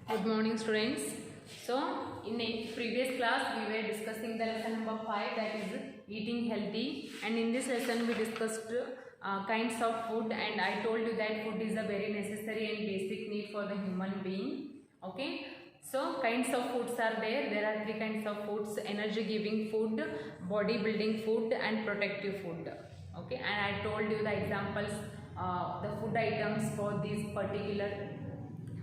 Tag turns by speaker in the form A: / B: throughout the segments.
A: Good morning, students. So in a previous class we were discussing the lesson number 5, that is eating healthy, and in this lesson we discussed kinds of food, and I told you that food is a very necessary and basic need for the human being. Okay, so kinds of foods are there are 3 kinds of foods: energy giving food, body building food, and protective food. Okay, and I told you the examples, the food items for these particular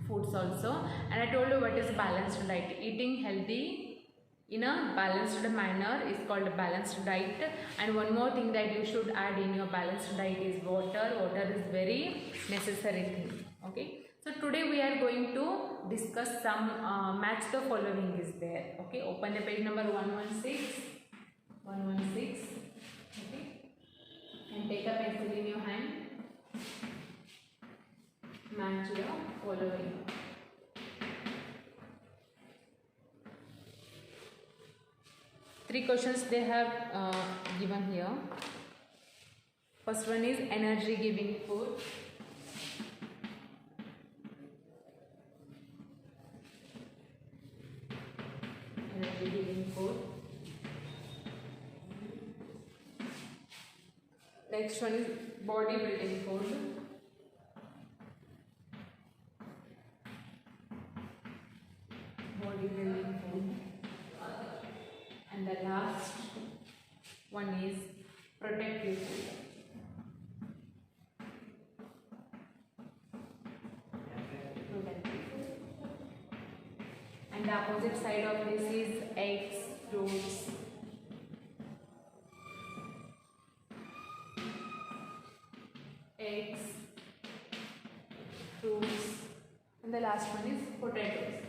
A: foods also, and I told you what is balanced diet. Eating healthy in a balanced manner is called a balanced diet. And one more thing that you should add in your balanced diet is water. Water is very necessary thing. Okay, so today we are going to discuss some match the following is there. Okay, open the page number 116. Okay, and take a pencil in your hand. Match the following. Three questions they have given here. First one is energy giving food. Energy giving food. Next one is body building food. Body building food. And the last one is protective food. And the opposite side of this is eggs, fruits. Eggs, fruits, and the last one is potatoes.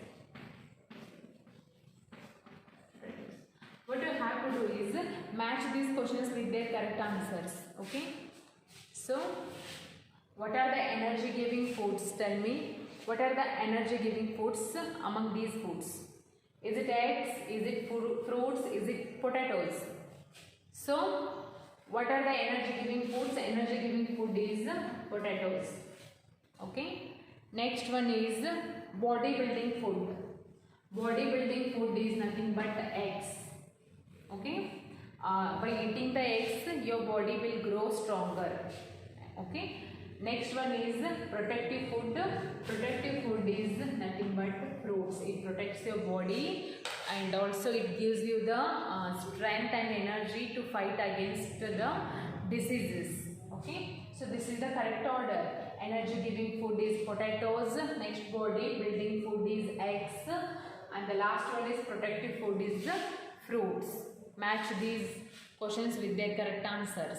A: What you have to do is match these questions with their correct answers. Okay, so what are the energy giving foods? Tell me, what are the energy giving foods among these foods? Is it eggs? Is it fruits? Is it potatoes? So what are the energy giving foods? Energy giving food is potatoes. Okay, next one is body building food. Body building food is nothing but eggs. Okay, by eating the eggs your body will grow stronger. Okay, next one is protective food. Protective food is nothing but fruits. It protects your body and also it gives you the strength and energy to fight against the diseases. Okay, so this is the correct order. Energy giving food is potatoes, next body building food is eggs, and the last one is protective food is fruits. Match these questions with their correct answers.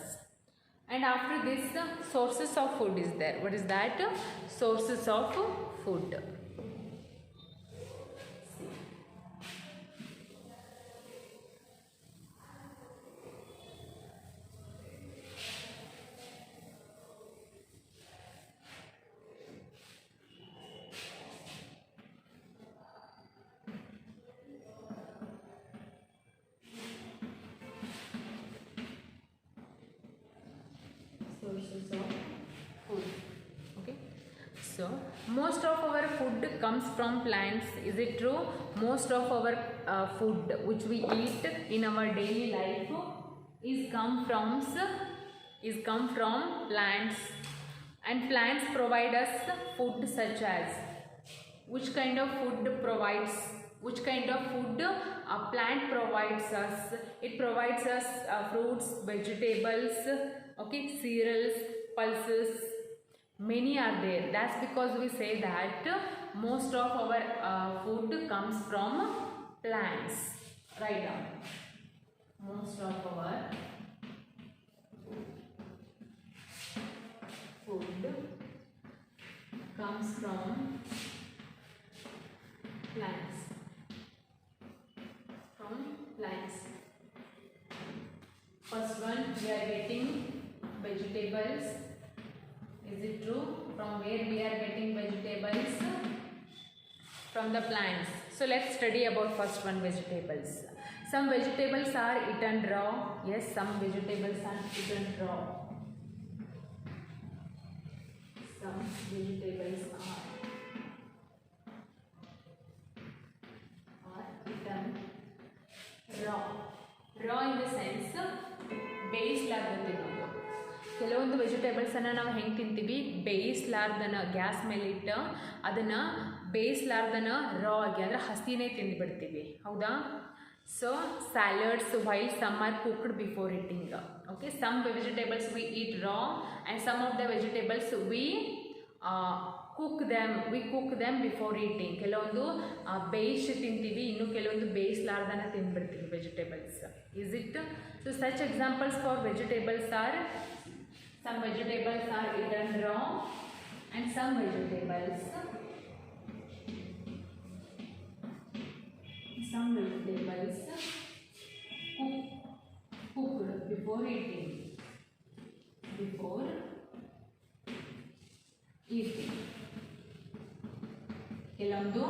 A: And after this, sources of food is there. What is that? Sources of food. Sources of food. Okay, so most of our food comes from plants. Is it true? Most of our food which we eat in our daily life is come from plants, and plants provide us food such as, which kind of food provides, which kind of food a plant provides us? It provides us fruits, vegetables, okay, cereals, pulses, many are there. That's because we say that most of our food comes from plants. Write down. Most of our food comes from plants. First one, we are getting vegetables. Is it true? From where we are getting vegetables? From the plants. So let's study about first one, vegetables. Some vegetables are eaten raw. Yes, some vegetables are eaten raw. Some vegetables are ಕೆಲವೊಂದು ವೆಜಿಟೇಬಲ್ಸನ್ನು ನಾವು ಹೆಂಗೆ ತಿಂತೀವಿ, ಬೇಯಿಸ್ಲಾರ್ದನ gas ಮೇಲೆ ಇಟ್ಟು ಅದನ್ನು ಬೇಯಿಸ್ಲಾರ್ದನ ರಾ ಆಗಿ ಅಂದರೆ ಹಸಿನೇ ತಿಂದುಬಿಡ್ತೀವಿ, ಹೌದಾ. So salads while some are cooked before eating. Okay, some vegetables we eat raw and some of the vegetables we cook them before eating. ಕೆಲವೊಂದು ಬೇಯಿಸಿ ತಿಂತೀವಿ, ಇನ್ನು ಕೆಲವೊಂದು ಬೇಯಿಸ್ಲಾರ್ದನ ತಿಂದ್ಬಿಡ್ತೀವಿ vegetables. Is it? So such examples for vegetables are, some vegetables are eaten raw and some vegetables cooked before eating. ಕೆಲವೊಂದು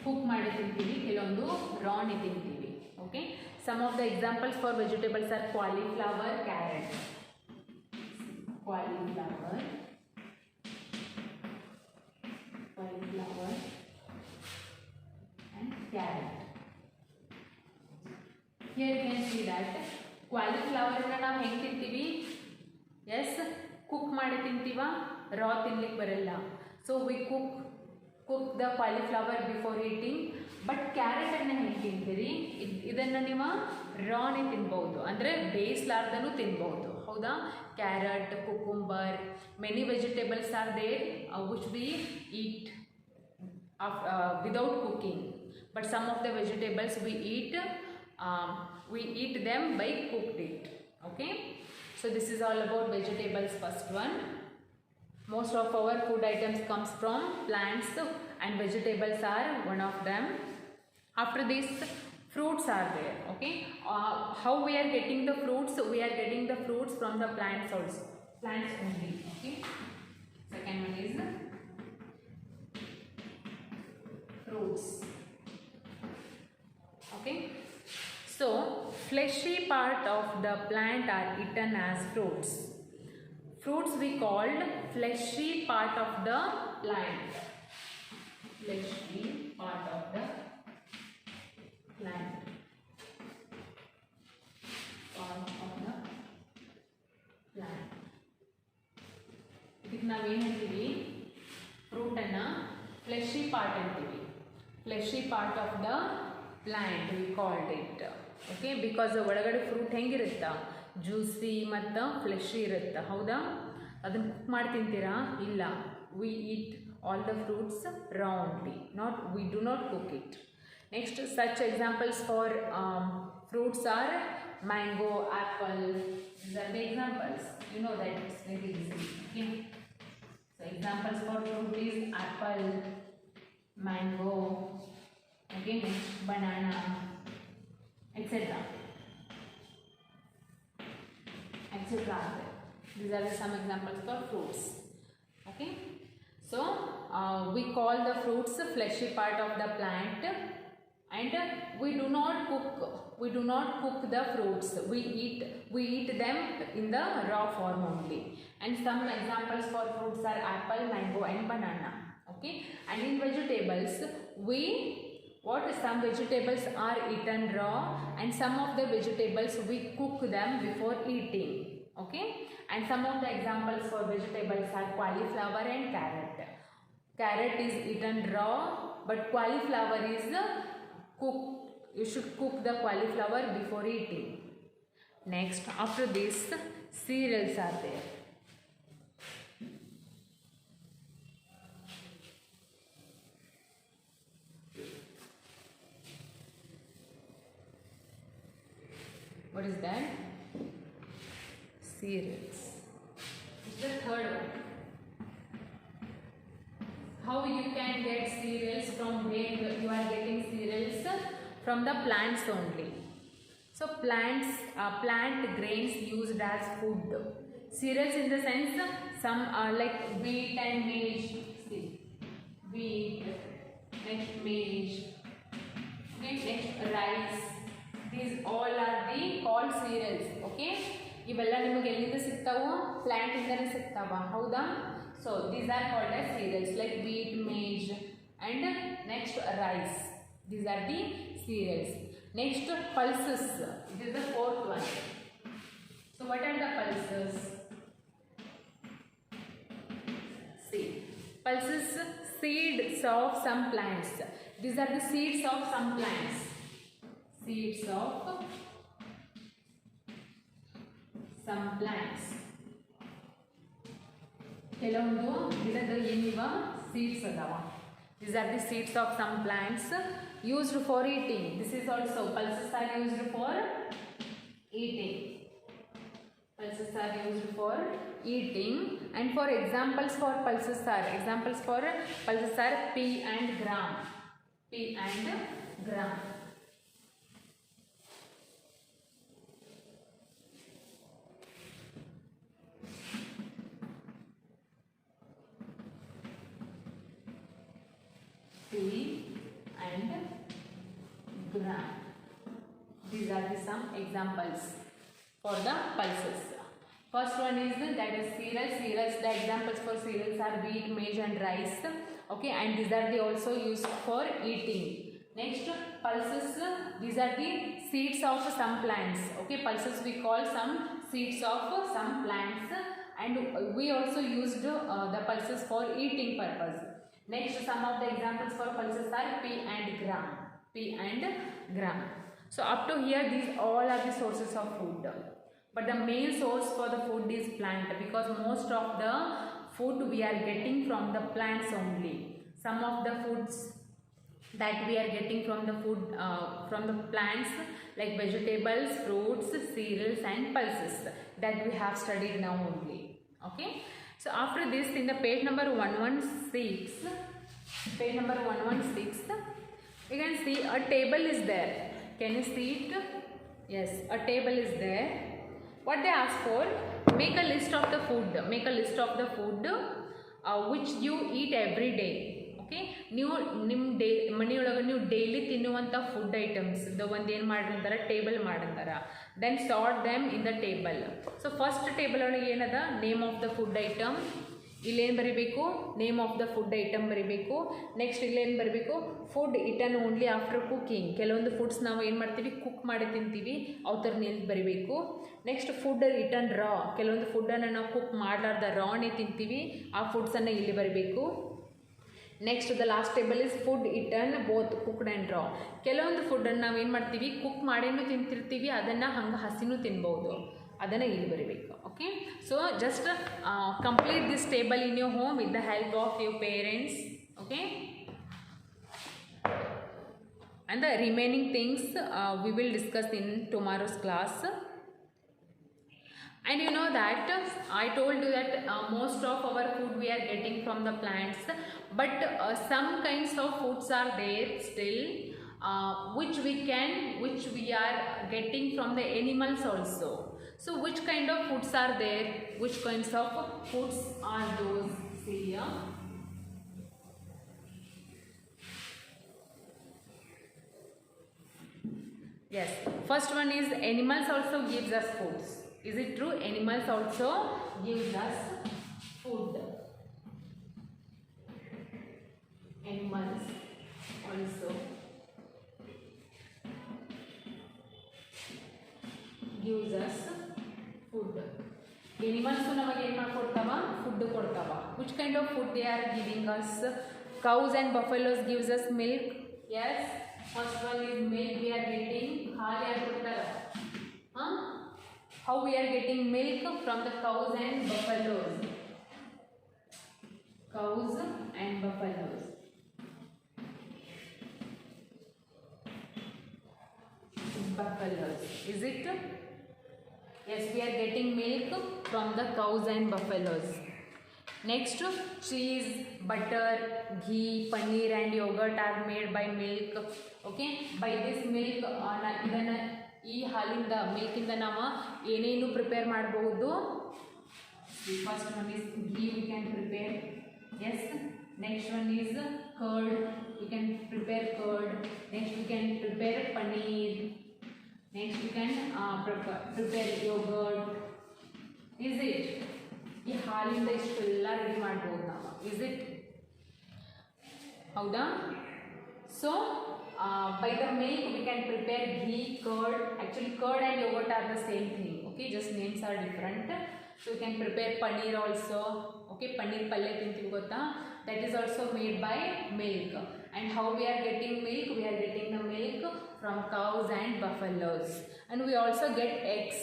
A: cook ಮಾಡಿ ತಿಂತೀವಿ, ಕೆಲವೊಂದು ರಾನೇ ತಿಂತೀವಿ. Okay, some of the examples for vegetables are cauliflower, carrot. Cauliflower and carrot. Here you can see that cauliflower na ನಾವು ಹೆಂಗೆ ತಿಂತೀವಿ, S cook ಮಾಡಿ ತಿಂತೀವ, ರಾ ತಿನ್ಲಿಕ್ಕೆ ಬರಲ್ಲ. So we cook the cauliflower before eating. But ಕ್ಯಾರೆಟನ್ನು ಹೆಂಗೆ ತಿಂತೀರಿ, ಇದನ್ನು ನೀವು ರಾನೇ ತಿನ್ಬೋದು, ಅಂದರೆ ಬೇಯಿಸ್ಲಾರ್ದನೂ ತಿನ್ಬೋದು, ಹೌದಾ. Carrot, cucumber, many vegetables are there which we eat without cooking, but some of the vegetables we eat them by cooked it. Okay, so this is all about vegetables. First one, most of our food items comes from plants and vegetables are one of them. After this, fruits are there. Okay, how we are getting the fruits? We are getting the fruits from the plants also, plants only. Okay, second one is fruits. Okay, so fleshy part of the plant are eaten as fruits. Fruits we called fleshy part of the plant. Fleshy part of the plant. Part of the plant. ಇದಕ್ಕೆ ನಾವೇನು ಹೇಳ್ತೀವಿ, ಫ್ರೂಟನ್ನು fleshy part ಅಂತೀವಿ. Fleshy part of the plant we called it. Okay, because ಒಳಗಡೆ fruit ಹೆಂಗಿರುತ್ತಾ, juicy ಮತ್ತು fleshy ಇರುತ್ತೆ, ಹೌದಾ. ಅದನ್ನು ಕುಕ್ ಮಾಡಿ ತಿಂತೀರಾ, ಇಲ್ಲ. We eat all the fruits raw only, we do not cook it. Next, such examples for fruits are mango, apple. These are the examples. You know that it's very easy. Okay. So examples for fruit is apple, mango, okay, next banana, etc. These are some examples for fruits. Okay, so we call the fruits fleshy part of the plant, and we do not cook the fruits. We eat them in the raw form only. And some examples for fruits are apple, mango and banana. Okay, and in vegetables some vegetables are eaten raw and some of the vegetables we cook them before eating. Okay, and some of the examples for vegetables are cauliflower and carrot. Carrot is eaten raw, but cauliflower is cooked. You should cook the cauliflower before eating. Next, after this, cereals are there. What is that? Cereals. It's the third one. How you can get cereals, from where you are getting cereals? From the plants only. So plant grains used as food. Cereals in the sense, some are like wheat and maize. See, wheat, next maize, next rice. These all are the called cereals. Okay, ಇವೆಲ್ಲ ನಿಮಗೆ ಎಲ್ಲಿಂದ ಸಿಗ್ತಾವು, plant ಇಂದನೇ ಸಿಗ್ತಾವ, ಹೌದಾ. So these are called as cereals like wheat, maize and next rice. These are the cereals. Next, pulses. It is the fourth one. So what are the pulses? Pulses, seeds of some plants. These are the seeds of some plants. Seeds of some plants. ಕೆಲವೊಂದು ಗಿಡದ ಏನಿವ seeds ಅದಾವ. These are the seeds of some plants used for eating. This is also pulses are used for eating. Pulses are used for eating. And for examples for pulses are pea and gram. Pea and gram. Pea and gram. These are the some examples for the pulses. First one is that is cereals. Cereals, the examples for cereals are wheat, maize and rice. Okay, and these are the also used for eating. Next, pulses, these are the seeds of some plants. Okay, pulses we call some seeds of some plants, and we also used the pulses for eating purpose. Next, some of the examples for pulses are pea and gram. Pea and gram. So up to here, these all are the sources of food. But the main source for the food is plant, because most of the food we are getting from the plants only. Some of the foods that we are getting from the food from the plants, like vegetables, fruits, cereals and pulses, that we have studied now only. Okay. So after this, in the page number 116, you can see a table is there. Can you see it? Yes, a table is there. What they ask for, make a list of the food. Make a list of the food which you eat every day. Okay, ನೀವು ನಿಮ್ಮ ಮನೆಯೊಳಗೆ ನೀವು daily ತಿನ್ನುವಂಥ food items ಒಂದು ಏನು ಮಾಡಿರ್ತಾರೆ, table ಮಾಡಿರ್ತಾರ. Then sort them in the table. So first table ಒಳಗೆ ಏನದ, name of the food item. ಇಲ್ಲೇನು ಬರೀಬೇಕು, name of the food item ಬರೀಬೇಕು. ನೆಕ್ಸ್ಟ್ ಇಲ್ಲೇನು ಬರಬೇಕು, food eaten only after cooking. ಕೆಲವೊಂದು ಫುಡ್ಸ್ ನಾವು ಏನು ಮಾಡ್ತೀವಿ, ಕುಕ್ ಮಾಡಿ ತಿಂತೀವಿ, ಅವು ಥರ ನೆನ್ಪು ಬರೀಬೇಕು. ನೆಕ್ಸ್ಟ್ ಫುಡ್ ಇಟನ್ ರಾ, ಕೆಲವೊಂದು ಫುಡ್ಡನ್ನು ನಾವು ಕುಕ್ ಮಾಡಲಾರ್ದ ರಾನೇ ತಿಂತೀವಿ, ಆ ಫುಡ್ಸನ್ನು ಇಲ್ಲಿ ಬರೀಬೇಕು. Next the last table is food eaten both cooked and raw. ಕೆಲವೊಂದು ಫುಡ್ಡನ್ನು ನಾವು ಏನು ಮಾಡ್ತೀವಿ, ಕುಕ್ ಮಾಡೇನೂ ತಿಂತಿರ್ತೀವಿ, ಅದನ್ನು ಹಂಗೆ ಹಸಿನೂ ತಿನ್ಬೋದು, ಅದನ್ನು ಇಲ್ಲಿ ಬರೀಬೇಕು. Okay, so just complete this table in your home with the help of your parents. Okay, and the remaining things we will discuss in tomorrow's class. And you know that I told you that most of our food we are getting from the plants, but some kinds of foods are there still which we are getting from the animals also. So which kind of foods are there, which kinds of foods are those? See here. Yes, first one is animals also gives us foods. Is it true? Animals also gives us food. Animals also gives us food. Animals ನಮಗೆ ಏನು ಮಾಡ್ಕೊಡ್ತಾವ, food ಕೊಡ್ತಾವ. Which kind of food they are giving us? Cows and buffaloes gives us milk. Yes, first one is milk we are getting. ಹಾಲು ಯಾರು ಕೊಡ್ತಾರ? How we are getting milk from the cows and buffaloes. Cows and buffaloes. Buffaloes. Is it? Yes, we are getting milk from the cows and buffaloes. Next, cheese, butter, ghee, paneer and yogurt are made by milk. Okay, by this milk ಇದನ್ನು ಈ ಹಾಲಿಂದ ಮಿಲ್ಕಿಂದ ನಾವು ಏನೇನು prepare ಮಾಡಬಹುದು. First one is ghee, we can prepare. Yes, next one is curd, we can prepare curd. Next we can prepare paneer. Next we can prepare yogurt. Is it? ಈ ಹಾಲಿಂದ ಇಷ್ಟೆಲ್ಲ ready ಮಾಡ್ಬೋದು ನಾವು. Is it? ಹೌದಾ? So by the milk we can prepare ghee, curd. Actually curd and yogurt are the same thing. Okay, just names are different. So you can prepare paneer also. Okay, paneer palle tintivi gotta. that is also made by milk. And how we are getting milk? We are getting the milk from cows and buffaloes. And we also get eggs.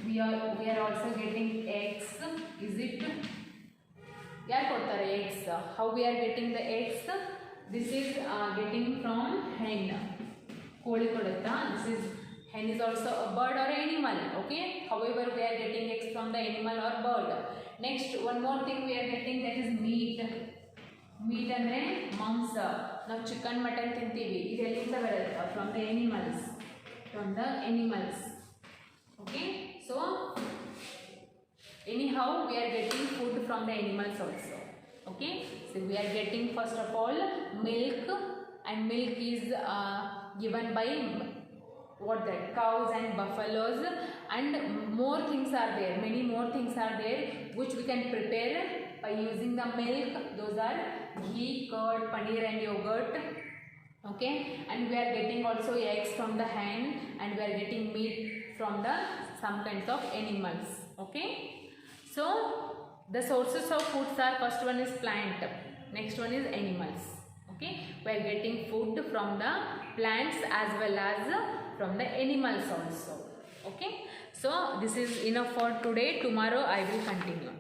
A: We are also getting eggs. Is it? Yaar kodtare eggs? How we are getting the eggs? This is getting from hen. Koli kodutta. This is hen is also a bird or animal. Okay. However, we are getting eggs from the animal or bird. Next, one more thing we are getting, that is meat. Meat andre ಮಾಂಸ. ನಾವು chicken mutton ತಿಂತೀವಿ. ಇದೆಲ್ಲಿಂದ ಬರುತ್ತೆ? From the animals. From the animals. Okay. So anyhow we are getting food from the animals also. Okay. So we are getting first of all milk, and milk is given by what that cows and buffaloes, and more things are there, many more things are there which we can prepare by using the milk. Those are ghee, curd, paneer and yogurt. Okay. And we are getting also eggs from the hen, and we are getting meat from the some kinds of animals. Okay. So the sources of foods are, first one is plant, next one is animals. Okay. We are getting food from the plants as well as from the animals also. Okay. So this is enough for today. Tomorrow I will continue.